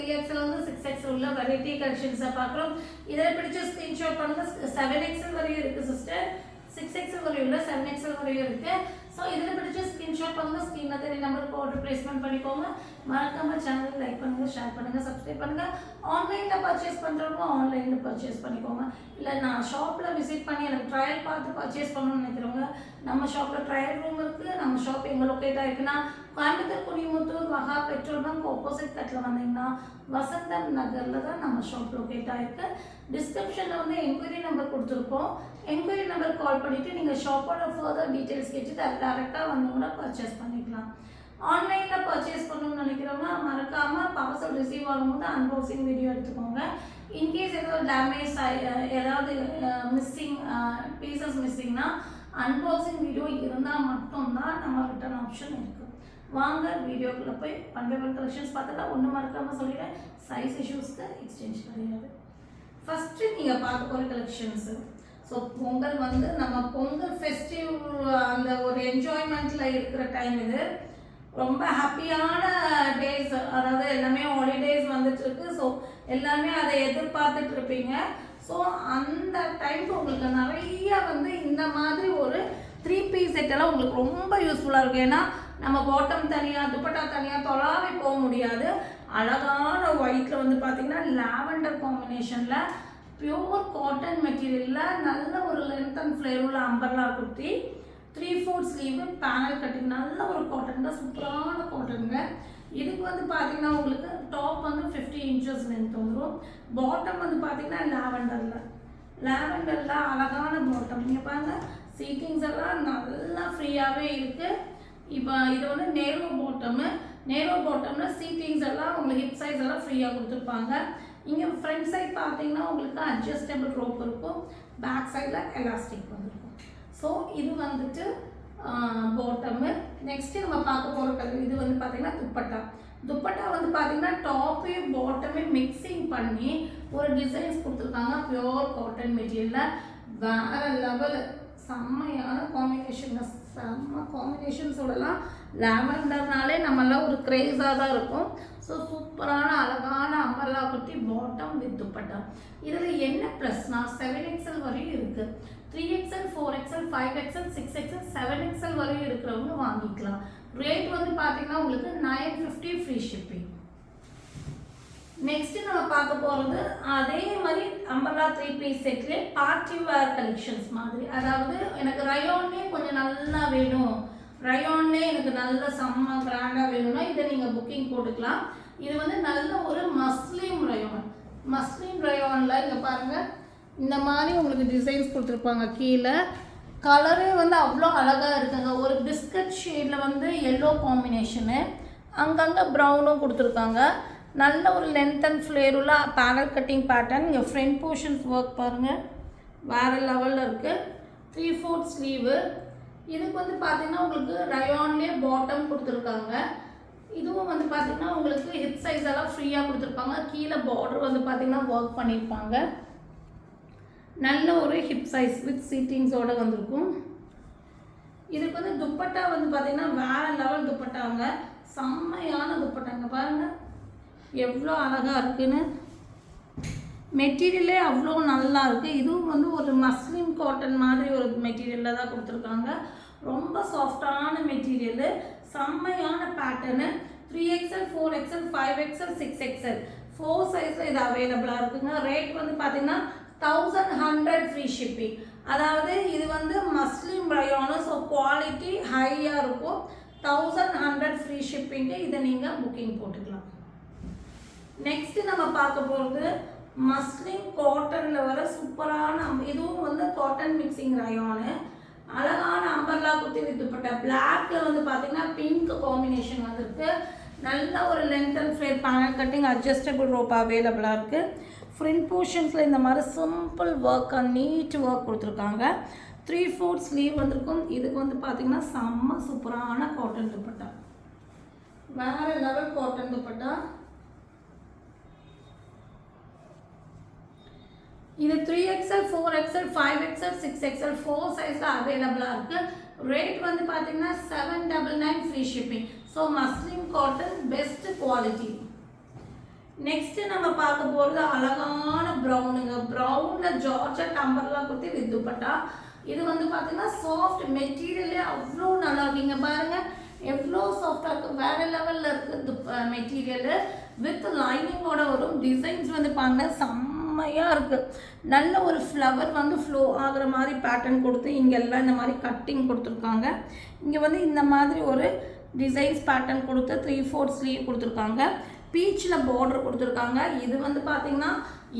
3XL வந்து 6XL உள்ள variety கலெக்ஷன்ஸை பார்க்குறோம். இதில் பிடிச்ச ஸ்க்ரீன்ஷாட் பண்ணுங்க. 7XL வரையும் இருக்குது சிஸ்டர், 6XL வரையும் இல்லை, 7XL வரையும் இருக்குது. ஸோ இதில் பிடிச்ச ஸ்க்ரீன்ஷாட் பண்ணுங்கள். ஸ்க்ரீனில் தெரிய நம்பருக்கு ஆர்டர் ப்ளேஸ்மெண்ட் பண்ணிக்கோங்க. மறக்காமல் சேனலை லைக் பண்ணுங்கள், ஷேர் பண்ணுங்கள், சப்ஸ்கிரைப் பண்ணுங்கள். ஆன்லைனில் பர்ச்சேஸ் பண்ணுறவங்க ஆன்லைனில் பர்ச்சேஸ் பண்ணிக்கோங்க. இல்லை நான் ஷாப்பில் விசிட் பண்ணி எனக்கு ட்ரையல் பார்த்து பர்ச்சேஸ் பண்ணணும்னு நினைக்கிறவங்க நம்ம ஷாப்பில் ட்ரையல் ரூம் இருக்குது. நம்ம ஷாப் எங்கே லொக்கேட் ஆகிருக்குன்னா கோயம்புத்தூர் குனிமுத்தூர் வகா பெட்ரோல் பங்க் ஆப்போசிட் கட்டில் வந்தீங்கன்னா வசந்தம் நகரில் தான் நம்ம ஷாப் லொக்கேட் ஆகிருக்கு. டிஸ்கிரிப்ஷனில் வந்து என்கொயரி நம்பர் கொடுத்துருப்போம். என்கொயரி நம்பர் கால் பண்ணிவிட்டு நீங்கள் ஷாப்போட ஃபர்தர் டீட்டெயில்ஸ் கேட்டுட்டு அது டேரெக்டாக வந்து கூட பர்ச்சேஸ் பண்ணிக்கலாம். ஆன்லைனில் பர்ச்சேஸ் பண்ணணும்னு நினைக்கிறவங்க மறக்காமல் பார்சல் ரிசீவ் ஆகும்போது அன்பாக்சிங் வீடியோ எடுத்துக்கோங்க. இன்கேஸ் ஏதாவது டேமேஜ் ஏதாவது மிஸ்ஸிங் பீசஸ் மிஸ்ஸிங்னா அன்பாக்சிங் வீடியோ இருந்தால் மட்டும்தான் நம்ம ரிட்டர்ன் ஆப்ஷன் இருக்குது. வாங்க வீடியோக்குள்ளே போய் பண்பேபல் கலெக்ஷன்ஸ் பார்த்தா ஒன்று மறக்காமல் சொல்லிடுறேன், சைஸ் இஷ்யூஸ்க்கு எக்ஸ்சேஞ்ச் கிடையாது. ஃபஸ்ட்டு நீங்கள் பார்க்க போகிற கலெக்ஷன்ஸு. ஸோ பொங்கல் வந்து நம்ம பொங்கல் ஃபெஸ்டிவ் அந்த ஒரு என்ஜாய்மெண்ட்டில் இருக்கிற டைம் இது. ரொம்ப ஹாப்பியான டேஸ், அதாவது எல்லாமே ஹாலிடேஸ் வந்துட்டுருக்கு. ஸோ எல்லாமே அதை எதிர்பார்த்துட்டு இருப்பீங்க. ஸோ அந்த டைமுக்கு உங்களுக்கு நிறைய வந்து இந்த மாதிரி ஒரு 3 பீஸ் செட்டெல்லாம் உங்களுக்கு ரொம்ப யூஸ்ஃபுல்லாக இருக்கும். ஏன்னா நம்ம பாட்டம் தனியாக துப்பட்டா தனியாக தொலாவே போக முடியாது. அழகான ஒயிட்டில் வந்து பார்த்திங்கன்னா லாவெண்டர் காம்பினேஷனில் பியூர் காட்டன் மெட்டீரியலில் நல்ல ஒரு லென்த் அண்ட் ஃப்ளேர் உள்ள umbrella kurti, 3/4 sleeve, panel cutting, நல்ல ஒரு காட்டனுங்க, சூப்பரான காட்டனுங்க. இதுக்கு வந்து பார்த்திங்கன்னா உங்களுக்கு டாப் வந்து 50 inches லென்த் வந்துடும். பாட்டம் வந்து பார்த்திங்கன்னா லாவெண்டரில் அழகான பாட்டம். நீங்கள் பாருங்கள், சீட்டிங்ஸ் எல்லாம் நல்லா ஃப்ரீயாகவே இருக்குது. இப்போ இது வந்து நேரோ பாட்டமில் சீட்டிங்ஸ் எல்லாம் உங்களுக்கு ஹிப் சைஸ் எல்லாம் ஃப்ரீயாக கொடுத்துருப்பாங்க. இங்கே ஃப்ரண்ட் சைட் பார்த்தீங்கன்னா உங்களுக்கு அட்ஜஸ்டபிள் ரோப் இருக்கும், பேக் சைடில் எலாஸ்டிக் வந்துருக்கும். ஸோ இது வந்துட்டு பாட்டமு. நெக்ஸ்ட்டு நம்ம பார்க்க போகிற கலர் இது வந்து பார்த்திங்கன்னா துப்பட்டா வந்து பார்த்திங்கன்னா டாப்பையும் பாட்டமையும் மிக்சிங் பண்ணி ஒரு டிசைன்ஸ் கொடுத்துருக்காங்க. பியோர் காட்டன் மெட்டீரியலில் வேறு லெவல் செம்மையான காம்பினேஷன். செம்ம காம்பினேஷன்ஸோடலாம் லாவெண்டர்னாலே நம்மளாம் ஒரு க்ரேஸாக தான் இருக்கும். ஸோ சூப்பரான அழகான umbrella kurti bottom with dupatta. இதில் என்ன ப்ளஸ்னா 7XL வரையும் இருக்குது. 3XL 4XL 5XL 6XL 7XL வரையும் இருக்கிறவங்க வாங்கிக்கலாம். ரேட் வந்து பார்த்திங்கன்னா உங்களுக்கு 950 ஃப்ரீ ஷிப்பிங். நெக்ஸ்ட்டு நம்ம பார்க்க போகிறது அதே மாதிரி அம்பர்லா 3 பீஸ் செட்லேயே பார்ட்டி வேர் கலெக்ஷன்ஸ் மாதிரி. அதாவது எனக்கு ரயோன்லேயே கொஞ்சம் நல்லா வேணும், ரயோன்லேயே எனக்கு நல்ல செம்ம கிராண்டாக வேணும்னா இதை நீங்கள் புக்கிங் போட்டுக்கலாம். இது வந்து நல்ல ஒரு மஸ்லிம் ரயோனில் இங்கே பாருங்கள், இந்த மாதிரி உங்களுக்கு டிசைன்ஸ் கொடுத்துருப்பாங்க. கீழே கலரே வந்து அவ்வளோ அழகாக இருக்குங்க. ஒரு பிஸ்கட் ஷேடில் வந்து எல்லோ காம்பினேஷனு, அங்கங்கே ப்ரௌனும் கொடுத்துருக்காங்க. நல்ல ஒரு லென்த் அண்ட் ஃப்ளேர் உள்ள பேனல் கட்டிங் பேட்டர்ன். இங்கே ஃப்ரண்ட் போர்ஷன்ஸ் ஒர்க் பாருங்கள், வேறு லெவலில் இருக்குது. 3/4 ஸ்லீவு. இதுக்கு வந்து பார்த்திங்கன்னா உங்களுக்கு ரயான்லேயே பாட்டம் கொடுத்துருக்காங்க. இதுவும் வந்து பார்த்திங்கன்னா உங்களுக்கு ஹிப் சைஸ் எல்லாம் ஃப்ரீயாக கொடுத்துருப்பாங்க. கீழே பார்டர் வந்து பார்த்திங்கன்னா ஒர்க் பண்ணியிருப்பாங்க. நல்ல ஒரு ஹிப் சைஸ் வித் சீட்டிங்ஸோடு வந்திருக்கும். இதுக்கு வந்து துப்பட்டா வந்து பார்த்திங்கன்னா வேறு லெவல் துப்பட்டாங்க, செம்மையான துப்பட்டாங்க. பாருங்கள் எவ்வளோ அழகாக இருக்குன்னு. மெட்டீரியலே அவ்வளோ நல்லா இருக்குது. இதுவும் வந்து ஒரு மஸ்லிம் காட்டன் மாதிரி ஒரு மெட்டீரியலில் தான் கொடுத்துருக்காங்க. ரொம்ப சாஃப்டான மெட்டீரியலு, செம்மையான pattern. 3XL 4XL 5XL 6XL 4 சைஸில் இது அவைலபிளாக இருக்குங்க. ரேட் வந்து பார்த்திங்கன்னா 1100 ஃப்ரீ ஷிப்பிங். அதாவது இது வந்து மஸ்லிம் ரயானு, ஸோ குவாலிட்டி ஹையாக இருக்கும். 1100 ஃப்ரீ ஷிப்பிங்கு. இதை நீங்கள் புக்கிங் போட்டுக்கலாம். நெக்ஸ்ட்டு நம்ம பார்க்க போகிறது மஸ்லின் காட்டனில் வர சூப்பரான, இதுவும் வந்து காட்டன் மிக்சிங் ரயானு, அழகான அம்பர்லா குர்த்தி வித் துப்பட்டா. பிளாக்ல வந்து பார்த்திங்கன்னா பிங்க் காம்பினேஷன் வந்திருக்கு. நல்ல ஒரு length and flare panel cutting, adjustable rope அவைலபிளாக இருக்குது. ஃப்ரண்ட் போர்ஷன்ஸில் இந்த மாதிரி சிம்பிள் ஒர்க், நீட் ஒர்க் கொடுத்துருக்காங்க. 3/4 ஸ்லீவ் வந்திருக்கும். இதுக்கு வந்து பார்த்திங்கன்னா செம்ம சூப்பரான காட்டன் துப்பட்டா, வேறு லெவல் காட்டன் துப்பட்டா. இது 3XL 4XL 5XL 6XL 4 சைஸில் அவைலபிளாக இருக்குது. ரேட் வந்து பார்த்திங்கன்னா 799 free shipping. So muslin cotton best quality. Next நம்ம பார்க்க போகிறது அழகான ப்ரௌனுங்க. ப்ரௌனில் ஜார்ஜெட் அம்பர்லாம் கொடுத்து வித் துப்பட்டா. இது வந்து பார்த்தீங்கன்னா சாஃப்ட் மெட்டீரியலே அவ்வளோ நல்லா இருக்குங்க. பாருங்கள் எவ்வளோ சாஃப்டாக இருக்குது, வேறு லெவலில் இருக்குது மெட்டீரியலு. வித் லைனிங்கோட வரும். டிசைன்ஸ் வந்து பாருங்க செம்மையாக இருக்குது. நல்ல ஒரு ஃப்ளவர் வந்து ஃப்ளோ ஆகிற மாதிரி பேட்டர்ன் கொடுத்து இங்கெல்லாம் இந்த மாதிரி கட்டிங் கொடுத்துருக்காங்க. இங்கே வந்து இந்த மாதிரி ஒரு டிசைன்ஸ் பேட்டர்ன் கொடுத்து 3/4 ஸ்லீவ் கொடுத்துருக்காங்க. பீச்சில் பார்டர் கொடுத்துருக்காங்க. இது வந்து பார்த்தீங்கன்னா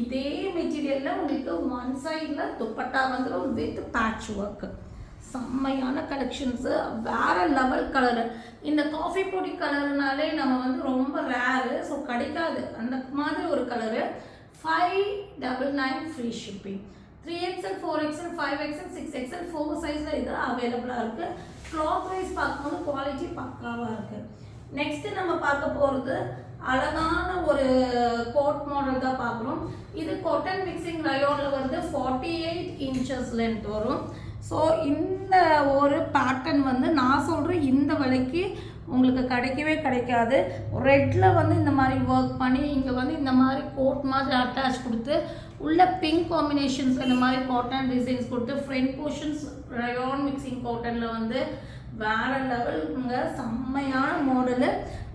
இதே மெட்டீரியலில் உங்களுக்கு ஒன் சைடில் துப்பட்டா வந்துடும் வித் பேட்ச் ஒர்க்கு. செம்மையான கலெக்ஷன்ஸு, வேறு லெவல் கலரு. இந்த காஃபி பொடி கலருனாலே நம்ம வந்து ரொம்ப ரேரு, ஸோ கிடைக்காது அந்த மாதிரி ஒரு colour. 599 free shipping. 3XL 4XL 5XL 6XL 4 சைஸில் இது அவைலபிளாக இருக்குது. கிளாத் வைஸ் பார்க்கும்போது குவாலிட்டி பக்காவாக இருக்குது. நெக்ஸ்ட்டு நம்ம பார்க்க போகிறது அழகான ஒரு கோட் மாடல் தான் பார்க்குறோம். இது காட்டன் மிக்சிங் ரயோனில் வந்து 48 இன்ச்சஸ் லென்த் வரும். ஸோ இந்த ஒரு பேட்டர்ன் வந்து நான் சொல்கிறேன் இந்த விலைக்கு உங்களுக்கு கிடைக்கவே கிடைக்காது. ரெட்டில் வந்து இந்த மாதிரி ஒர்க் பண்ணி இங்கே வந்து இந்த மாதிரி கோட் மாதிரி அட்டாச் கொடுத்து உள்ள பிங்க் காம்பினேஷன்ஸ் இந்த மாதிரி காட்டன் டிசைன்ஸ் கொடுத்து ஃப்ரண்ட் போர்ஷன்ஸ் ரயோன் மிக்சிங் காட்டனில் வந்து வேறு லெவலுங்க. செம்மையான மாடலு,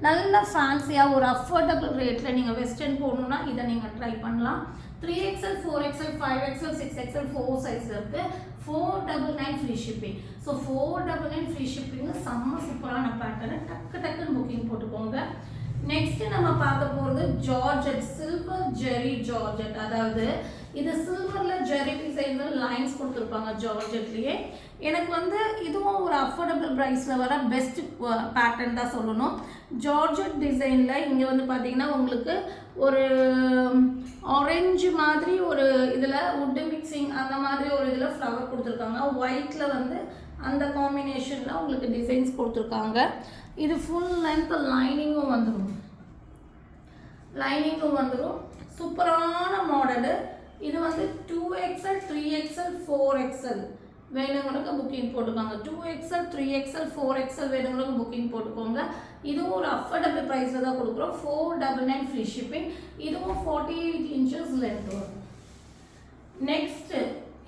நல்ல ஃபேன்சியாக ஒரு அஃபோர்டபுள் ரேட்டில் நீங்கள் வெஸ்டர்ன் போடணுன்னா இதை நீங்கள் ட்ரை பண்ணலாம். 3XL 4XL 5XL 6XL 4 size இருக்குது. 499 free shipping. So 499 free shipping செம்ம சூப்பரான பேட்டர்னு. டக்குன்னு புக்கிங் போட்டுக்கோங்க. நெக்ஸ்ட்டு நம்ம பார்க்க போகிறது ஜார்ஜெட், சில்வர் ஜெரி ஜார்ஜெட். அதாவது இது சில்வரில் ஜெரி டிசைனில் லைன்ஸ் கொடுத்துருப்பாங்க ஜார்ஜெட்லேயே. எனக்கு வந்து இதுவும் ஒரு அஃபோர்டபுள் ப்ரைஸில் வர பெஸ்ட் பேட்டர்ன் தான் சொல்லணும். ஜார்ஜெட் டிசைனில் இங்கே வந்து பார்த்தீங்கன்னா உங்களுக்கு ஒரு ஆரஞ்சு மாதிரி ஒரு இதில் வுட்டு மிக்சிங் அந்த மாதிரி ஒரு இதில் ஃப்ளவர் கொடுத்துருக்காங்க. ஒயிட்டில் வந்து அந்த காம்பினேஷனில் உங்களுக்கு டிசைன்ஸ் கொடுத்துருக்காங்க. இது ஃபுல் லென்த் லைனிங்கும் வந்துடும். சூப்பரான மாடலு. இது வந்து 2XL 3XL 4XL வேணுங்களுக்கு புக்கிங் போட்டுக்கோங்க. 2XL 3XL 4XL வேணுங்களுக்கு புக்கிங் போட்டுக்கோங்க. இதுவும் ஒரு அஃபோர்டபுள் ப்ரைஸில் தான் கொடுக்குறோம். 499 ஃப்ரீ ஷிப்பிங். இதுவும் 48 இன்ச்சஸ் லென்த் வரும். நெக்ஸ்ட்டு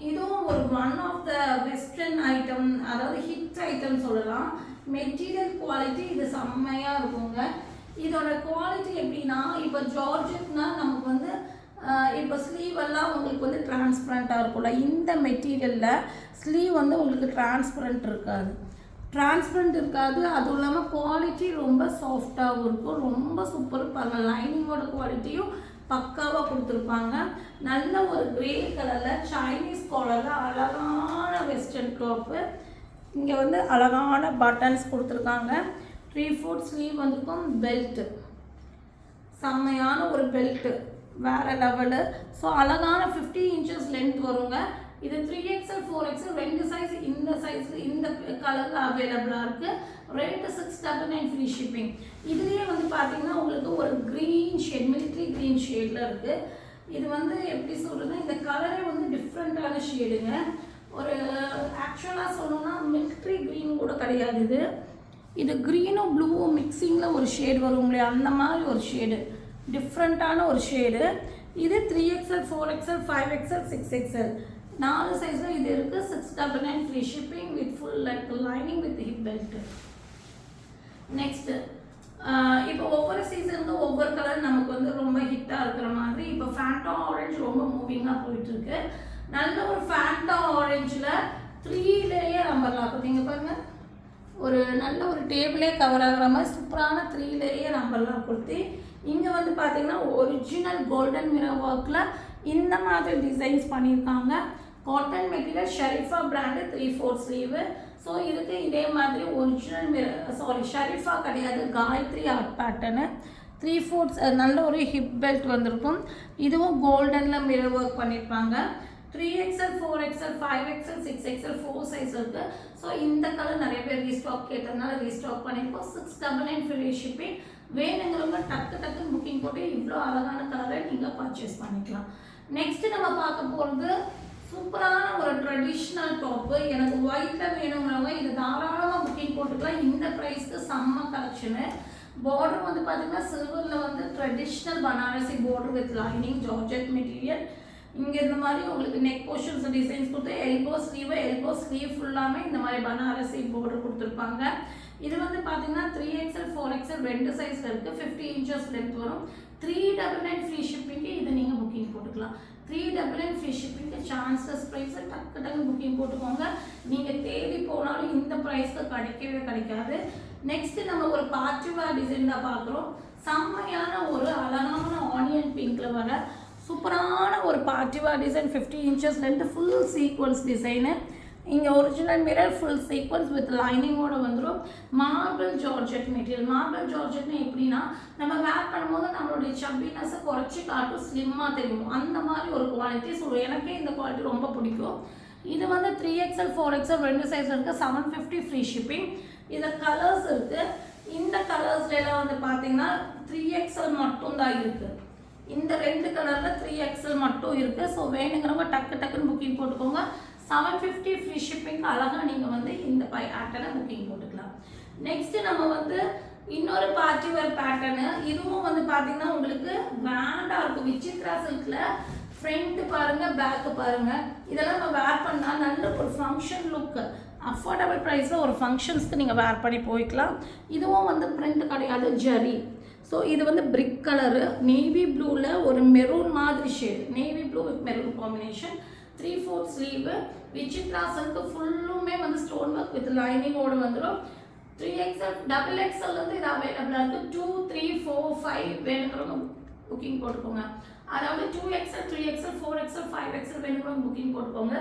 இதுவும் ஒரு one of the western item, அதாவது ஹிட் ஐட்டம் சொல்லலாம். மெட்டீரியல் குவாலிட்டி இது செம்மையாக இருக்குங்க. இதோட குவாலிட்டி எப்படின்னா, இப்போ ஜார்ஜெட்னா நமக்கு வந்து இப்போ ஸ்லீவ் எல்லாம் உங்களுக்கு வந்து டிரான்ஸ்பரண்ட்டாக இருக்கும்ல, இந்த மெட்டீரியலில் ஸ்லீவ் வந்து உங்களுக்கு டிரான்ஸ்பரண்ட் இருக்காது. அதுவும் இல்லாமல் குவாலிட்டி ரொம்ப சாஃப்டாகவும் இருக்கும். ரொம்ப சூப்பர் பாருங்கள். லைனிங்கோட குவாலிட்டியும் பக்காவாக கொடுத்துருப்பாங்க. நல்ல ஒரு கிரே கலரில் சைனீஸ் காலரில் அழகான வெஸ்டர்ன் டாப்பு. இங்கே வந்து அழகான பட்டன்ஸ் கொடுத்துருக்காங்க. 3/4 ஸ்லீவ் வந்திருக்கும். பெல்ட்டு செம்மையான ஒரு பெல்ட்டு, வேறு லெவலு. ஸோ அழகான 50 இன்ச்சஸ் லென்த் வருங்க. இது 3XL 4XL ரெண்டு சைஸ் இந்த கலரில் அவைலபிளாக இருக்குது. Rate 699 free shipping. இதுலேயே வந்து பார்த்தீங்கன்னா உங்களுக்கு ஒரு க்ரீன் ஷேட், மிலிட்ரி க்ரீன் ஷேடில் இருக்குது. இது வந்து எப்படி சொல்கிறதுன்னா, இந்த கலரே வந்து டிஃப்ரெண்ட்டான ஷேடுங்க. ஒரு ஆக்சுவலாக சொல்லணும்னா மிலிட்ரி க்ரீன் கூட கிடையாது. இது க்ரீனும் ப்ளூவும் மிக்சிங்கில் ஒரு ஷேடு வரும் இல்லையா, அந்த மாதிரி ஒரு ஷேடு, டிஃப்ரெண்ட்டான ஒரு ஷேடு. இது 3XL 4XL 5XL 6XL 4 சைஸில் இது இருக்குது. 699 free shipping with full lining with hip belt. Next இப்போ ஒவ்வொரு சீசனுக்கும் ஒவ்வொரு கலர் நமக்கு வந்து ரொம்ப ஹிட்டாக இருக்கிற மாதிரி இப்போ ஃபேண்டா ஆரஞ்சு ரொம்ப மூவிங்காக போயிட்டுருக்கு. நல்ல ஒரு ஃபேண்டா ஆரஞ்சில் 3 லேயர் அம்பர்லா பார்த்தீங்க பாருங்கள். ஒரு நல்ல ஒரு டேபிளே கவர் ஆகிற மாதிரி சூப்பரான 3 லேயர் அம்பர்லா கொடுத்து இங்கே வந்து பார்த்தீங்கன்னா ஒரிஜினல் கோல்டன் மிரர் ஒர்க்கில் இந்த மாதிரி டிசைன்ஸ் பண்ணியிருக்காங்க. Cotton material Sherifa brand 3/4 sleeve. So இதுக்கு இதே மாதிரி ஒரிஜினல் ஷெரீஃபா கிடையாது, காயத்ரி ஆர்ட் பேட்டர்னு 3/4 நல்ல ஒரு ஹிப் பெல்ட் வந்திருக்கும். இதுவும் கோல்டனில் மிரர் ஒர்க் பண்ணியிருப்பாங்க. 3XL 4XL 5XL 6XL 4 size இருக்குது. ஸோ இந்த கலர் நிறைய பேர் ரீஸ்டாக் கேட்டதுனால ரீஸ்டாக் பண்ணியிருக்கோம். 699 ஃப்ரீ ஷிப்பிங். வேணுங்கிறவங்க டக்குன்னு புக்கிங் போட்டு இவ்வளோ அழகான கலரை நீங்கள் பர்ச்சேஸ் பண்ணிக்கலாம். நெக்ஸ்ட்டு நம்ம பார்க்க போகிறது சூப்பரான ஒரு ட்ரெடிஷ்னல் டாப்பு. எனக்கு ஒயிட்டில் வேணுங்கிறவங்க இது தாராளமாக புக்கிங் போட்டுக்கலாம். இந்த ப்ரைஸ்க்கு செம்ம கலெக்ஷனு. பார்டர் வந்து பார்த்தீங்கன்னா சில்வரில் வந்து traditional Banarasi border with lining georgette material. இங்கே இந்த மாதிரி உங்களுக்கு நெக் போர்ஷன்ஸ் டிசைன்ஸ் கொடுத்து எல்போ ஸ்லீவ் ஃபுல்லாமே இந்த மாதிரி பனாரசி பார்டர் கொடுத்துருப்பாங்க. இது வந்து பார்த்தீங்கன்னா 3XL 4XL ரெண்டு சைஸில் இருக்குது. 50 inches லென்த் வரும். 399 ஃப்ரீ ஷிப்பிங்கு இதை நீங்கள் புக்கிங் போட்டுக்கலாம். 399 ஃப்ரீ ஷிப்பிங்கு சான்சஸ் ப்ரைஸை டக்கு புக்கிங் போட்டுக்கோங்க. நீங்கள் தேடி போனாலும் இந்த ப்ரைஸ்க்கு கிடைக்கவே கிடைக்காது. நெக்ஸ்ட்டு நம்ம ஒரு பார்ட்டி வேர் டிசைன் தான் பார்க்குறோம். செம்மையான ஒரு அழகான ஆனியன் பிங்க்கில் வர சூப்பரான ஒரு party wear design. 50 inches length full sequins design. இங்கே original mirror full sequins with லைனிங்கோடு வந்துடும். Marble georgette material. மார்பிள் ஜார்ஜெட்னு எப்படின்னா நம்ம வேர் பண்ணும்போது நம்மளுடைய சப்பினஸை குறைச்சி காட்டும், ஸ்லிம்மாக தெரியும், அந்த மாதிரி ஒரு குவாலிட்டி. ஸோ எனக்கே இந்த குவாலிட்டி ரொம்ப பிடிக்கும். இது வந்து 3XL 4XL ரெண்டு சைஸ் இருக்குது. 750 ஃப்ரீ ஷிப்பிங். இதில் கலர்ஸ் இருக்குது. இந்த கலர்ஸ்லாம் வந்து பார்த்தீங்கன்னா 3XL மட்டும் தான் இருக்குது. இந்த ரெண்டு கலரில் 3XL மட்டும் இருக்குது. ஸோ வேணுங்கிறவங்க டக்குன்னு புக்கிங் போட்டுக்கோங்க. 750 ஃப்ரீ ஷிப்பிங். அழகாக நீங்கள் வந்து இந்த பேட்டர்னை புக்கிங் போட்டுக்கலாம். நெக்ஸ்ட்டு நம்ம வந்து இன்னொரு பார்ட்டி வேர் பேட்டர்னு. இதுவும் வந்து பார்த்தீங்கன்னா உங்களுக்கு கிராண்டாக இருக்கும். விசித்ரா சில்கில் ஃப்ரண்ட்டு பாருங்கள், பேக்கு பாருங்கள். இதெல்லாம் நம்ம வேர் பண்ணால் நல்ல ஒரு ஃபங்க்ஷன் லுக்கு, அஃபோர்டபுள் ப்ரைஸில் ஒரு ஃபங்க்ஷன்ஸ்க்கு நீங்கள் வேர் பண்ணி போய்க்கலாம். இதுவும் வந்து பிரிண்ட் கிடையாது, ஜரி. ஸோ இது வந்து பிரிக் கலரு, நேவி ப்ளூவில் ஒரு மெரூன் மாதிரி shade, navy blue with maroon combination. 3/4 sleeve. Vichitra silk ஃபுல்லுமே வந்து ஸ்டோன் ஒர்க் வித் லைனிங்கோடு வந்துடும். 3XL XXL வந்து இது அவைலபிளாக இருக்குது. 2, 3, 4, 5 வேணுங்கிறவங்க புக்கிங் போட்டுக்கோங்க. அதாவது 2XL 3XL 4XL 5XL வேணுங்கிறவங்க புக்கிங் போட்டுக்கோங்க.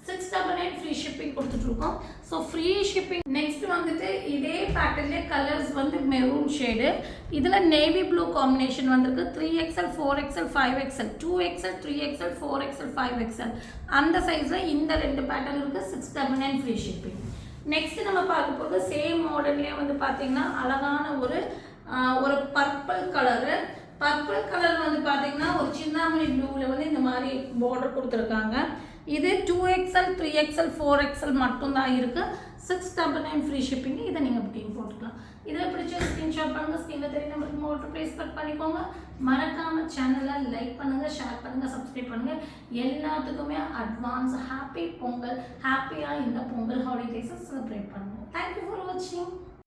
699 ஃப்ரீ ஷிப்பிங் கொடுத்துட்ருக்கோம். So free shipping. நெக்ஸ்ட் வந்துட்டு இதே பேட்டர்ன்லேயே கலர்ஸ் வந்து மெரூன் ஷேடு. இதில் நேவி ப்ளூ காம்பினேஷன் வந்திருக்கு. 3XL 4XL 5XL 2XL 3XL 4XL 5XL அந்த சைஸில் இந்த ரெண்டு பேட்டர்ன் இருக்குது. 699 ஃப்ரீ ஷிப்பிங். நெக்ஸ்ட் நம்ம பார்க்க போகிறது சேம் மாடல்லே வந்து பார்த்தீங்கன்னா அழகான ஒரு பர்பிள் கலரு. பர்பிள் கலர் வந்து பார்த்தீங்கன்னா ஒரு சின்னாமணி ப்ளூவில் வந்து இந்த மாதிரி பார்டர் கொடுத்துருக்காங்க. இது 2XL 3XL 4XL மட்டும்தான் இருக்குது. 699 ஃப்ரீ ஷிப்பிங். இதை நீங்கள் புக்கிங் போட்டுக்கலாம். இதில் பிடிச்ச ஸ்க்ரீன்ஷாட் பண்ணுங்கள். ஸ்க்ரீனில் தெரிய நம்பருக்கு மோட்டர் ப்ளேஸ் கட் பண்ணிக்கோங்க. மறக்காமல் சேனலை லைக் பண்ணுங்கள், ஷேர் பண்ணுங்கள், சப்ஸ்கிரைப் பண்ணுங்கள். எல்லாத்துக்குமே அட்வான்ஸ் ஹாப்பி பொங்கல். ஹாப்பியாக இந்த பொங்கல் ஹாலிடேஸை செலிப்ரேட் பண்ணுங்கள். தேங்க்யூ ஃபார் வாட்சிங்.